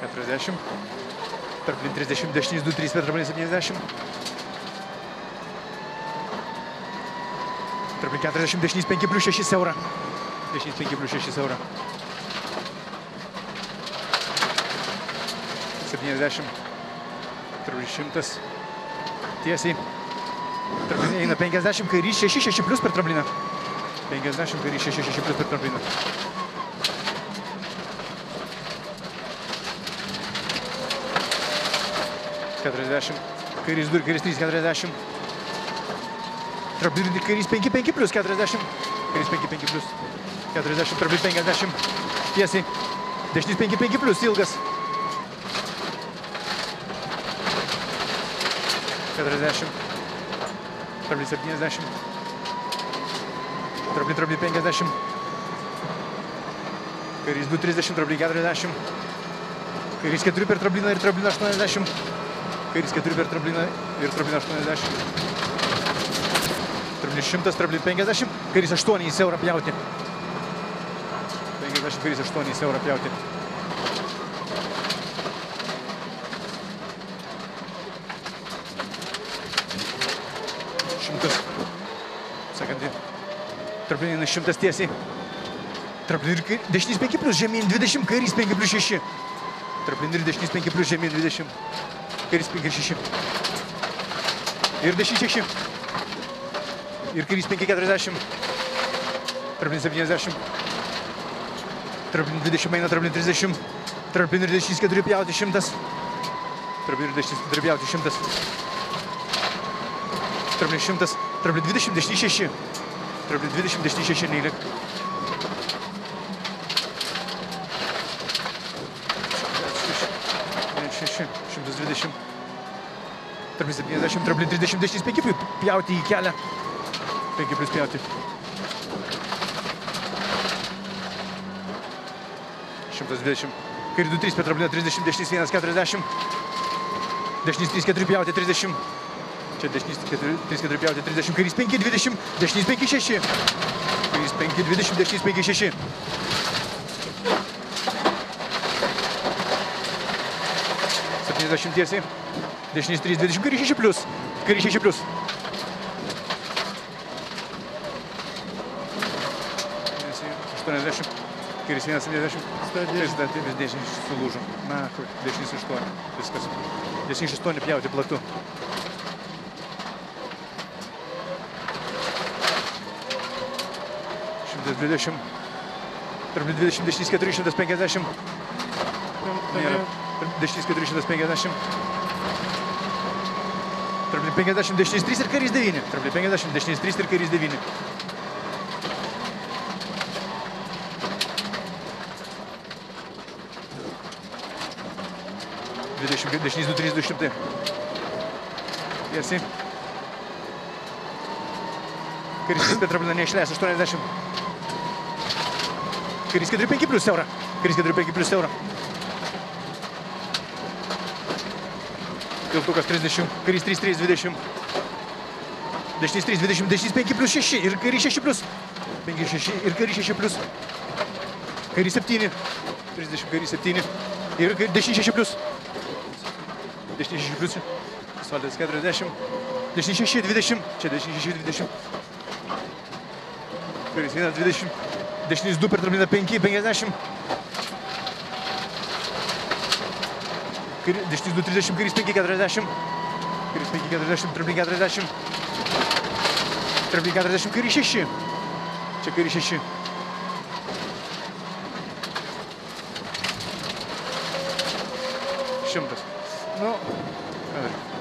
40. Traplin 30, dešinys 2-3, traplin 70. Traplin 40, dešinys 5+6 siaura. Dešinys 5+6 siaura. 70. Traplin 100. Tiesiai. Traplin eina 50, kairys 6+6 per trapliną. 50, kairys 6+6 per trapliną. 40, kairys 2 ir kairys 3, 40. Traplin kairys 5+, 40. Kairys 5+, 40, traplin 50. Tiesiai. Dešinys 5+, ilgas. 40. Traplin 70. Traplin 50. Kairys 2-30, traplin 40. Kairys 4 per trapliną ir traplin 80. Kairys 4 per trapliną ir traplin 80. Traplin 100, traplin 50. Kairys 8 į siaurą pjauti. 50, kairys 8 į siaurą pjauti. 100. Sekantį. Traplin eina 100 tiesiai. Traplin ir dešinys 5+, žemyn 20, kairys 5+6. Traplin ir dešinys 5+, žemyn 20. Kairys 5+6. Ir dešinys 6. Ir kairys 5+40. Traplin 70. Traplin 20 eina, traplin 30. Traplin ir dešinys 4 pjauti 100. Traplin ir dešinys 4 pjauti 100. Traplin 100. Traplin 20, dešinys 6. Traplin 20, dešinys 6 neįlik. 120. Traplin 70, traplin 30, dešinys 5 pjauti į kelią. 5+ pjauti. 120. Kairys 2-3 per trapliną 30, dešinys 1-40. Dešinys 3-4 pjauti 30. Čia dešinys 3-4 pjauti 30. Kairys 5-20, dešinys 5-6. Kairys 5-20, dešinys 5-6. 70 tiesiai. Dešinys 3-20, kairys 6+. Kairys 6+. 80. Kairys 1-70. Vis dešinys sulūžo. Na, dešinys 8. Viskas. Dešinys 8 pjauti platu. 120. Traplin 20, dešinys 4, 150. Nėra. Dešinys 4, 150. Traplin 50, dešinys 3 ir kairys 9. Traplin 50, dešinys 3 ir kairys 9. 20, dešinys 2-3, 200. Tiesiai. Kairys 3 per trapliną neišleis, 80. Kairys 4-5+ siaura. Kairys 4-5+ siaura. Piltukas 30. Kairys 3-3, 20. Dešinys 3, 20. Dešinys 5+6 ir kairys 6+. 5-6 ir kairys 6+. Kairys 7. 30, kairys 7. Ir dešinys 6+. Dešinys 6+. Svaldas 40. Dešinys 6, 20. Čia dešinys 6, 20. Kairys 1-20. Dešinys 2 per trapliną 5, 50. Dešinys 2-30, kairys 5-40. Kairys 5-40, traplin 40. Traplin 40, kairys 6. Čia kairys 6. 100. Nu, ką dar?